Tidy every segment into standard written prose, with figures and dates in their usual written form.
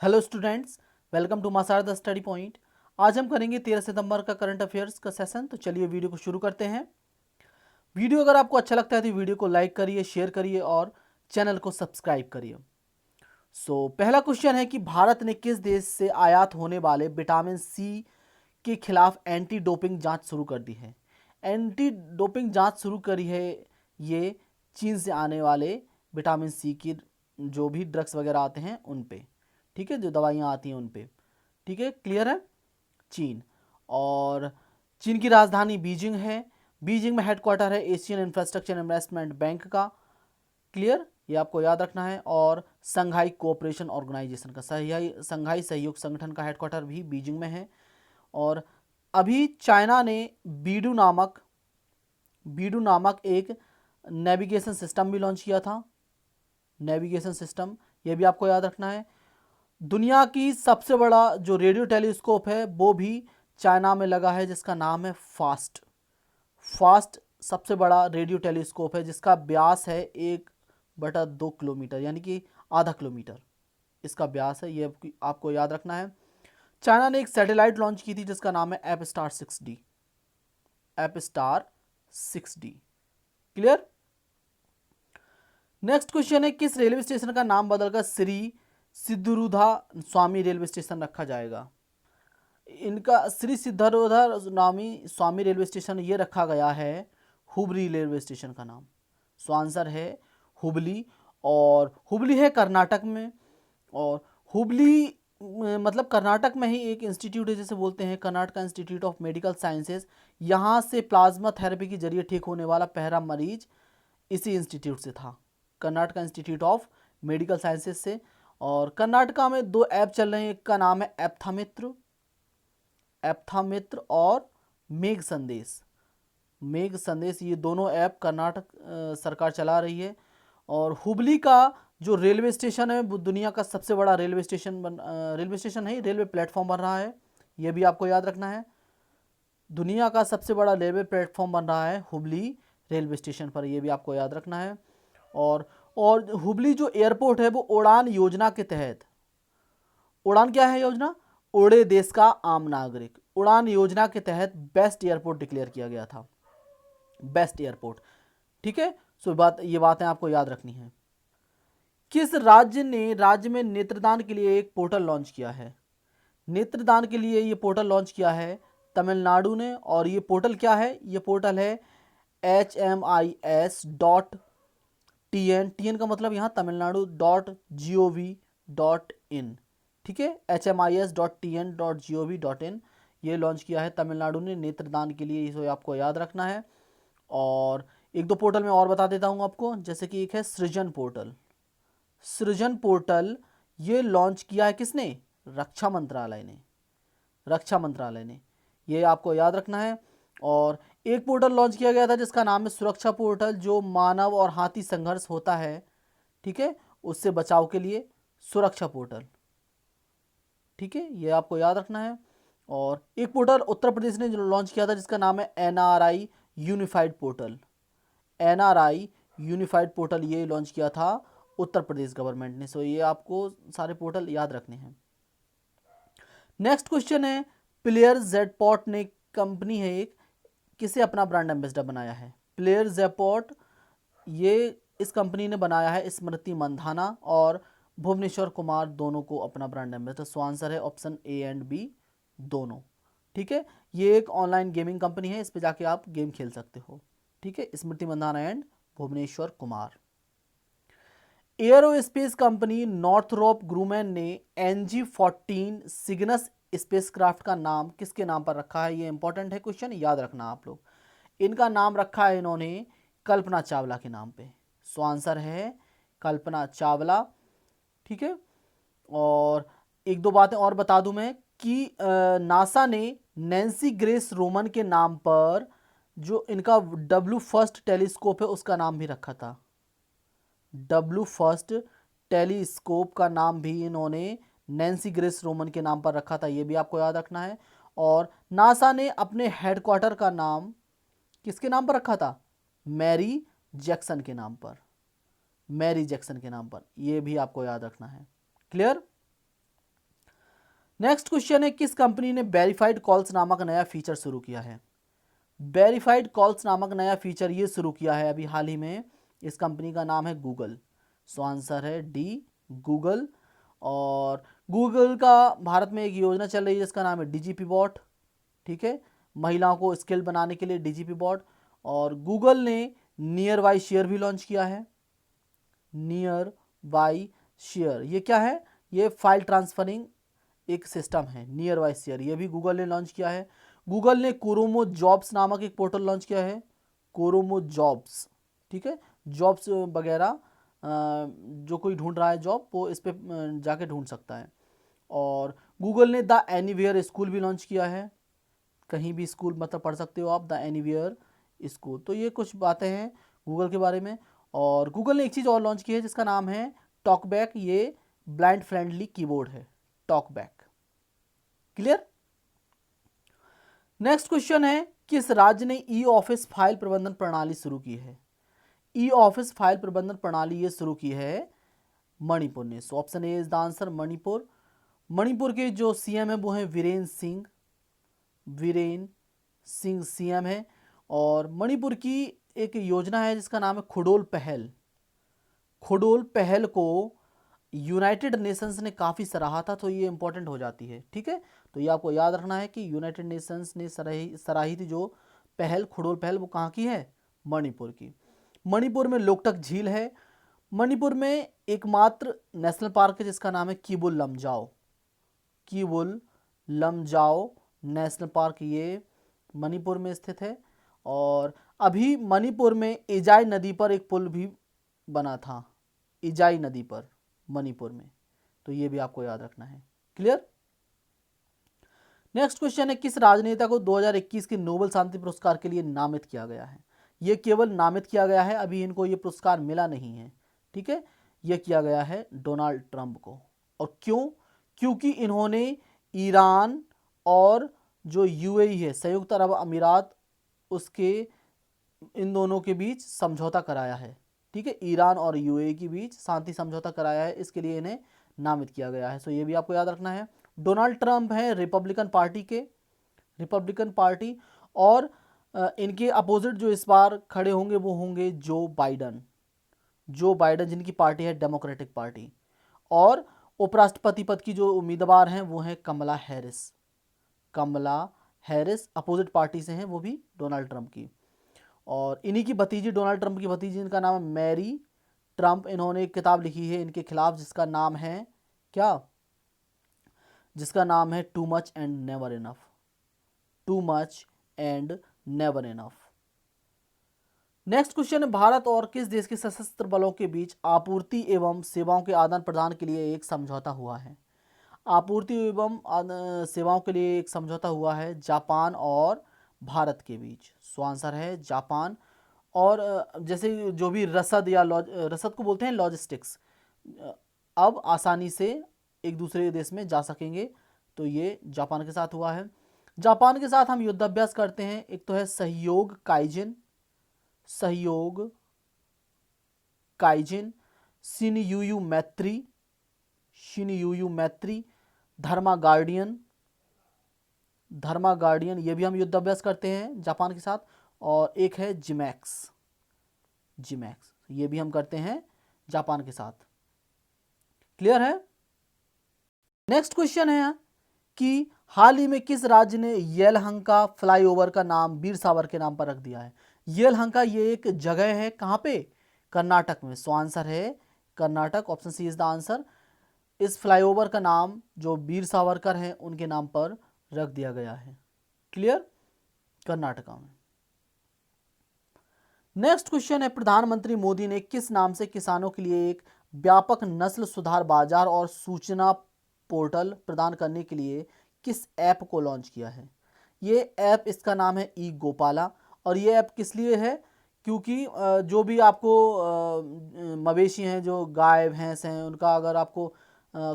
Hello students, welcome to Masar the study point. आज हम करेंगे 13 सितंबर का करंट अफेयर्स का सेशन। तो चलिए वीडियो को शुरू करते हैं। वीडियो अगर आपको अच्छा लगता है तो वीडियो को लाइक करिए, शेयर करिए और चैनल को सब्सक्राइब करिए। पहला क्वेश्चन है कि भारत ने किस देश से आयात होने वाले विटामिन सी के खिलाफ एंटी डोपिंग जांच शुरू कर दी है। एंटी डोपिंग जांच शुरू करी है ये चीन से आने वाले विटामिन सी की जो भी ड्रग्स वगैरह आते हैं उन पे, ठीक है, जो दवाइयाँ आती हैं उन पे, ठीक है, क्लियर है। चीन, और चीन की राजधानी बीजिंग है। बीजिंग में हेडक्वार्टर है एशियन इंफ्रास्ट्रक्चर इन्वेस्टमेंट बैंक का, क्लियर, ये आपको याद रखना है। और संघाई कोऑपरेशन ऑर्गेनाइजेशन का संघाई सहयोग संगठन का हेडक्वार्टर भी बीजिंग में है। और अभी चाइना ने बीडू नामक एक नेविगेशन सिस्टम भी लॉन्च किया था। नेविगेशन सिस्टम, ये भी आपको याद रखना है। दुनिया की सबसे बड़ा जो रेडियो टेलीस्कोप है वो भी चाइना में लगा है, जिसका नाम है फास्ट। फास्ट सबसे बड़ा रेडियो टेलीस्कोप है जिसका व्यास है 1/2 किलोमीटर, यानी कि आधा किलोमीटर इसका व्यास है। ये आपको याद रखना है। चाइना ने एक सैटेलाइट लॉन्च की थी जिसका नाम है app star 6D। Clear. Next question है, किस रेलवे स्टेशन का नाम बदलकर श्री सिद्धरूधा स्वामी रेलवे स्टेशन रखा जाएगा। इनका श्री सिद्धरूधा नामी स्वामी रेलवे स्टेशन ये रखा गया है हुबली रेलवे स्टेशन का नाम। सो आंसर है हुबली, और हुबली है कर्नाटक में। और हुबली मतलब कर्नाटक में ही एक इंस्टीट्यूट है जिसे बोलते हैं Karnataka institute of medical sciences. यहाँ से प्लाज्मा थेरेपी के जरिए ठीक होने वाला पहला मरीज इसी इंस्टीट्यूट से था, Karnataka institute of medical sciences से। और कर्नाटका में 2 ऐप चल रहे हैं, एक का नाम है एप्थामित्र और मेघ संदेश, ये दोनों ऐप कर्नाटक सरकार चला रही है। और हुबली का जो रेलवे स्टेशन है वो दुनिया का सबसे बड़ा रेलवे स्टेशन है, रेलवे प्लेटफॉर्म बन रहा है, ये भी आपको याद रखना है। दुनिया का सबसे बड़ा रेलवे प्लेटफॉर्म बन रहा है हुबली रेलवे स्टेशन पर, ये भी आपको याद रखना है। और हुबली जो एयरपोर्ट है वो उड़ान योजना के तहत, उड़ान क्या है योजना, उड़े देश का आम नागरिक, उड़ान योजना के तहत बेस्ट एयरपोर्ट डिक्लेयर किया गया था, बेस्ट एयरपोर्ट, ठीक है। ये बातें आपको याद रखनी है। किस राज्य ने राज्य में नेत्रदान के लिए एक पोर्टल लॉन्च किया है। नेत्रदान के लिए ये पोर्टल लॉन्च किया है तमिलनाडु ने। और ये पोर्टल क्या है, ये पोर्टल है HMIS.TN, का मतलब यहाँ tamilnadu.gov.in, ठीक है, HMIS.TN.gov.in, ये लॉन्च किया है तमिलनाडु ने नेत्रदान के लिए, इसे आपको याद रखना है। और एक दो पोर्टल में और बता देता हूँ आपको, जैसे कि एक है सृजन पोर्टल, ये लॉन्च किया है किसने, रक्षा मंत्रालय ने, ये आपको याद रखना है। और एक पोर्टल लॉन्च किया गया था जिसका नाम है सुरक्षा पोर्टल, जो मानव और हाथी संघर्ष होता है, ठीक है, उससे बचाव के लिए सुरक्षा पोर्टल, ठीक है, ये आपको याद रखना है। और एक पोर्टल उत्तर प्रदेश ने जो लॉन्च किया था जिसका नाम है NRI unified portal, NRI unified portal, ये लॉन्च किया था उत्तर प्रदेश गवर्नमेंट ने। सो ये आपको सारे पोर्टल याद रखने हैं। नेक्स्ट क्वेश्चन है, प्लेयर जेडपॉट ने कंपनी है एक, किसे अपना ब्रांड एम्बेसडर बनाया है। प्लेयर जेडपॉट, ये इस कंपनी ने बनाया है स्मृति मंधाना और भुवनेश्वर कुमार दोनों को अपना ब्रांड एम्बेसडर। सो आंसर है ऑप्शन A एंड B दोनों, ठीक है। ये एक ऑनलाइन गेमिंग कंपनी है, इस पे जाके आप गेम खेल सकते हो, ठीक है, Smriti Mandhana and Bhuvneshwar Kumar. Aerospace company Northrop Grumman ने NG-14 सिग्नस स्पेसक्राफ्ट का नाम किसके नाम पर रखा है। ये इंपॉर्टेंट है क्वेश्चन, याद रखना आप लोग। इनका नाम रखा है इन्होंने कल्पना चावला के नाम पे। सो आंसर है कल्पना चावला, ठीक है। और एक दो बातें और बता दूं मैं कि नासा ने नैन्सी ग्रेस रोमन के नाम पर जो इनका डब्ल्यू फर्स्ट टेलीस्कोप है उसका नाम भी रखा था। डब्ल्यू फर्स्ट टेलीस्कोप का नाम भी इन्होंने नैन्सी ग्रेस रोमन के नाम पर रखा था, ये भी आपको याद रखना है। और नासा ने अपने हेडक्वार्टर का नाम किसके नाम पर रखा था, मैरी जैक्सन के नाम पर, मैरी जैक्सन के नाम पर, ये भी आपको याद रखना है, क्लियर। नेक्स्ट क्वेश्चन है, किस कंपनी ने वेरीफाइड कॉल्स नामक नया फीचर शुरू किया है? वेरीफाइड कॉल्स नामक नया फीचर ये शुरू किया है अभी हाल ही में। इस कंपनी का नाम है गूगल। सो आंसर है डी, गूगल। और गूगल का भारत में एक योजना चल रही है जिसका नाम है डीजीपी बॉट। ठीक है, महिलाओं को स्किल बनाने के लिए डीजीपी बॉट। और गूगल ने नियर बाई शेयर भी लॉन्च किया है। नियर बाई शेयर ये क्या है? ये फाइल ट्रांसफरिंग एक सिस्टम है। नियर बाई शेयर ये भी गूगल ने लॉन्च किया है। गूगल ने कोरोमो जॉब्स नामक एक पोर्टल लॉन्च किया है। कोरोमो जॉब्स, ठीक है, जॉब्स वगैरह जो कोई ढूंढ रहा है जॉब वो इस पर जाके ढूंढ सकता है। और गूगल ने द एनीवेयर स्कूल भी लॉन्च किया है। कहीं भी स्कूल मतलब पढ़ सकते हो आप, द एनीवेयर स्कूल। तो ये कुछ बातें हैं गूगल के बारे में। और गूगल ने एक चीज़ और लॉन्च की है जिसका नाम है टॉकबैक। ये ब्लाइंड फ्रेंडली कीबोर्ड है, टॉकबैक। क्लियर? नेक्स्ट क्वेश्चन है, किस राज्य ने ई ऑफिस फाइल प्रबंधन प्रणाली शुरू की है? ई ऑफिस फाइल प्रबंधन प्रणाली ये शुरू की है मणिपुर ने। So option A is the answer, Manipur. Manipur के जो सीएम है वो है वीरेन सिंह। वीरेन सिंह सीएम है। और मणिपुर की एक योजना है जिसका नाम है खुडोल पहल। खुडोल पहल को यूनाइटेड नेशंस ने काफ़ी सराहा था, तो ये इंपॉर्टेंट हो जाती है। ठीक है, तो ये आपको याद रखना है कि यूनाइटेड नेशंस ने सराही थी जो पहल, खुडोल पहल, वो कहाँ की है? मणिपुर की। मणिपुर में लोकटक झील है। मणिपुर में एकमात्र नेशनल पार्क है जिसका नाम है किबुल लमजाओ। किबुल लमजाओ नेशनल पार्क ये मणिपुर में स्थित है। और अभी मणिपुर में इजाई नदी पर एक पुल भी बना था, इजाई नदी पर, मणिपुर में। तो ये भी आपको याद रखना है। क्लियर? नेक्स्ट क्वेश्चन है, किस राजनेता को 2021 के नोबेल शांति पुरस्कार के लिए नामित किया गया है? ये केवल नामित किया गया है, अभी इनको ये पुरस्कार मिला नहीं है। ठीक है, यह किया गया है डोनाल्ड ट्रंप को। और क्यों? क्योंकि इन्होंने ईरान और जो यूएई है, संयुक्त अरब अमीरात, उसके इन दोनों के बीच समझौता कराया है। ठीक है, ईरान और यूएई के बीच शांति समझौता कराया है, इसके लिए इन्हें नामित किया गया है। सो ये भी आपको याद रखना है। डोनाल्ड ट्रंप है रिपब्लिकन पार्टी के, रिपब्लिकन पार्टी। और इनके अपोजिट जो इस बार खड़े होंगे वो होंगे जो बाइडन। जो बाइडन जिनकी पार्टी है डेमोक्रेटिक पार्टी। और उपराष्ट्रपति पद की जो उम्मीदवार हैं वो हैं कमला हैरिस। कमला हैरिस अपोजिट पार्टी से हैं, वो भी डोनाल्ड ट्रंप की। और इन्हीं की भतीजी, डोनाल्ड ट्रंप की भतीजी, इनका नाम है मैरी ट्रंप। इन्होंने एक किताब लिखी है इनके खिलाफ जिसका नाम है क्या? जिसका नाम है too much and never enough. Too much and never enough. Next question है, भारत और किस देश के सशस्त्र बलों के बीच आपूर्ति एवं सेवाओं के आदान प्रदान के लिए एक समझौता हुआ है? आपूर्ति एवं सेवाओं के लिए एक समझौता हुआ है जापान और भारत के बीच। सो आंसर है जापान। और जैसे जो भी रसद या रसद को बोलते हैं लॉजिस्टिक्स, अब आसानी से एक दूसरे देश में जा सकेंगे, तो ये जापान के साथ हुआ है। जापान के साथ हम युद्धाभ्यास करते हैं, एक तो है सहयोग काइजिन, सहयोग काइजिन, शिनयुयु मैत्री, शिनयुयु मैत्री, धर्मा गार्डियन, धर्मा गार्डियन, ये भी हम युद्धाभ्यास करते हैं जापान के साथ। और एक है जिमैक्स, जिमैक्स, ये भी हम करते हैं जापान के साथ। क्लियर है? नेक्स्ट क्वेश्चन है कि हाल ही में किस राज्य ने येलहंका फ्लाईओवर का नाम वीर सावर के नाम पर रख दिया है? येलहंका ये एक जगह है, कहाँ पे? कर्नाटक में। सो आंसर है Karnataka, option C is the answer. इस फ्लाईओवर का नाम जो वीर सावरकर हैं उनके नाम पर रख दिया गया है। क्लियर? कर्नाटका में। नेक्स्ट क्वेश्चन है, प्रधानमंत्री मोदी ने किस नाम से किसानों के लिए एक व्यापक नस्ल सुधार बाजार और सूचना पोर्टल प्रदान करने के लिए किस ऐप को लॉन्च किया है? ये ऐप, इसका नाम है ई गोपाला। और ये ऐप किस लिए है? क्योंकि जो भी आपको मवेशी हैं, जो गाय भैंस हैं, उनका अगर आपको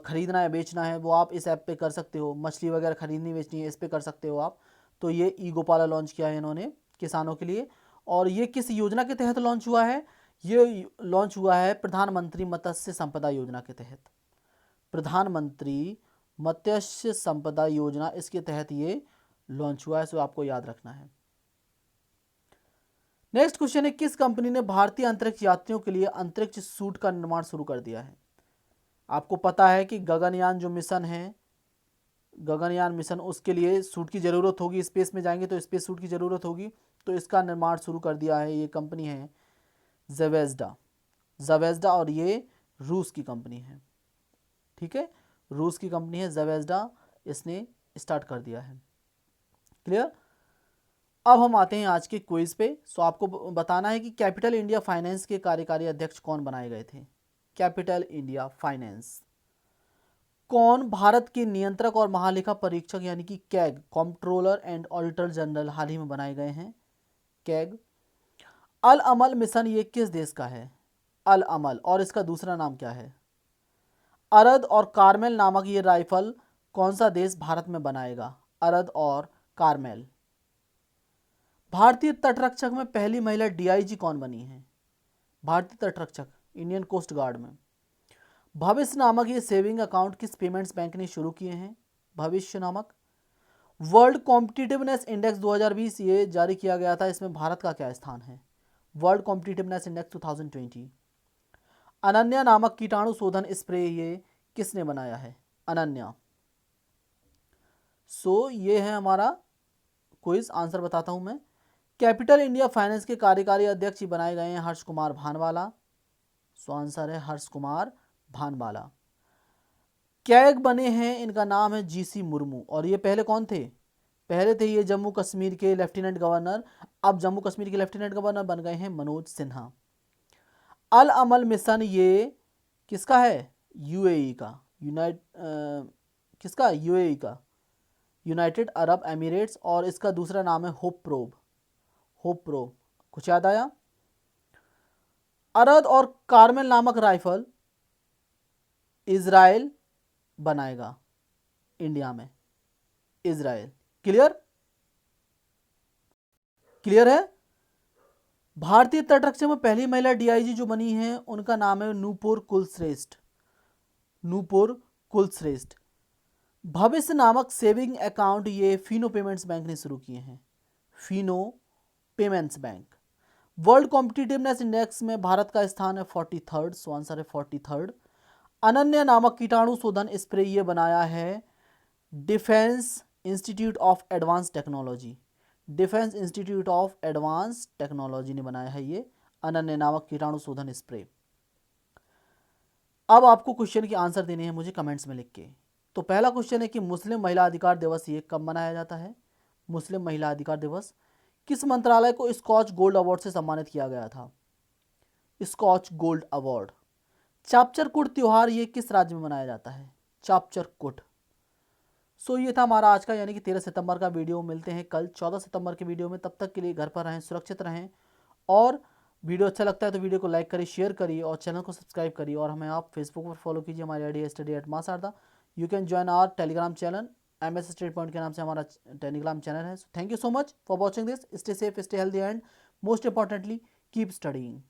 ख़रीदना है, बेचना है, वो आप इस ऐप पे कर सकते हो। मछली वगैरह ख़रीदनी बेचनी है, इस पे कर सकते हो आप। तो ये ई गोपाला लॉन्च किया है इन्होंने किसानों के लिए। और ये किस योजना के तहत लॉन्च हुआ है? ये लॉन्च हुआ है प्रधानमंत्री मत्स्य संपदा योजना के तहत। प्रधानमंत्री मत्स्य संपदा योजना, इसके तहत ये लॉन्च हुआ है, सो आपको याद रखना है। नेक्स्ट क्वेश्चन है, किस कंपनी ने भारतीय अंतरिक्ष यात्रियों के लिए अंतरिक्ष सूट का निर्माण शुरू कर दिया है? आपको पता है कि गगनयान जो मिशन है, गगनयान मिशन, उसके लिए सूट की ज़रूरत होगी, स्पेस में जाएंगे तो स्पेस सूट की ज़रूरत होगी, तो इसका निर्माण शुरू कर दिया है, ये कंपनी है ज़वेज़दा, ज़वेज़दा, और ये रूस की कंपनी है। ठीक है, रूस की कंपनी है ज़वेज़दा, इसने स्टार्ट कर दिया है। क्लियर। अब हम आते हैं आज के क्विज पे। सो आपको बताना है कि कैपिटल इंडिया फाइनेंस के कार्यकारी अध्यक्ष कौन बनाए गए थे? कैपिटल इंडिया फाइनेंस कौन भारत के नियंत्रक और महालेखा परीक्षक यानी कि CAG, controller and auditor general, हाल ही में बनाए गए हैं, कैग। अल अमल मिशन ये किस देश का है? अल अमल, और इसका दूसरा नाम क्या है? अरद और कारमेल नामक ये राइफल कौन सा देश भारत में बनाएगा? अरद और कारमेल। भारतीय तटरक्षक में पहली महिला डीआईजी कौन बनी है? भारतीय तटरक्षक, इंडियन कोस्ट गार्ड में। भविष्य नामक ये सेविंग अकाउंट किस पेमेंट्स बैंक ने शुरू किए हैं? भविष्य नामक। वर्ल्ड कॉम्पिटिटिवनेस इंडेक्स 2020 ये जारी किया गया था, इसमें भारत का क्या स्थान है? World competitiveness index 2020। अनन्या नामक कीटाणु शोधन स्प्रे ये किसने बनाया है? अनन्या। सो ये है हमारा क्विज, आंसर बताता हूं मैं। कैपिटल इंडिया फाइनेंस के कार्यकारी अध्यक्ष बनाए गए हैं हर्ष कुमार भानवाला। सो आंसर है हर्ष कुमार भानवाला। कैग बने हैं, इनका नाम है जीसी मुर्मू, और ये पहले कौन थे? पहले थे ये जम्मू कश्मीर के लेफ्टिनेंट गवर्नर, अब जम्मू कश्मीर के लेफ्टिनेंट गवर्नर बन गए हैं मनोज सिन्हा। अल अमल मिशन ये किसका है? यूएई का, किसका? यूएई का, यूनाइटेड अरब एमिरेट्स, और इसका दूसरा नाम है होप प्रोब, होप प्रोब। कुछ याद आया? अरद और कारमेल नामक राइफल इजराइल बनाएगा, इंडिया में, इजराइल। क्लियर? क्लियर है। भारतीय तटरक्षक में पहली महिला डीआईजी जो बनी है उनका नाम है नूपुर कुलश्रेष्ठ, नूपुर कुलश्रेष्ठ। भविष्य नामक सेविंग अकाउंट ये फिनो पेमेंट्स बैंक ने शुरू किए हैं, Fino payments bank. World competitiveness index में भारत का स्थान है 43rd, सो आंसर है 43rd। अनन्या नामक कीटाणु शोधन स्प्रे ये बनाया है defence institute of advance technology, defence institute of advance technology ने बनाया है ये अनन्या नामक कीटाणु शोधन स्प्रे। अब आपको क्वेश्चन के आंसर देने हैं मुझे कमेंट्स में लिख के। तो पहला क्वेश्चन है कि मुस्लिम महिला अधिकार दिवस ये कब मनाया जाता है? मुस्लिम महिला अधिकार दिवस किस मंत्रालय को स्कॉच गोल्ड अवार्ड से सम्मानित किया गया था? Scotch gold award. चापचर कुट त्योहार ये किस राज्य में मनाया जाता है? चापचर कुट। सो ये था हमारा आज का यानी कि 13 सितंबर का वीडियो। मिलते हैं कल 14 सितंबर के वीडियो में, तब तक के लिए घर पर रहें, सुरक्षित रहें, और वीडियो अच्छा लगता है तो वीडियो को लाइक करिए, शेयर करिए और चैनल को सब्सक्राइब करिए, और हमें आप फेसबुक पर फॉलो कीजिए, हमारी आईडी है study@maasarda। You can join our Telegram channel, MS study point के नाम से हमारा टेलीग्राम चैनल है। Thank you so much for watching this. Stay safe, stay healthy, and most importantly keep studying.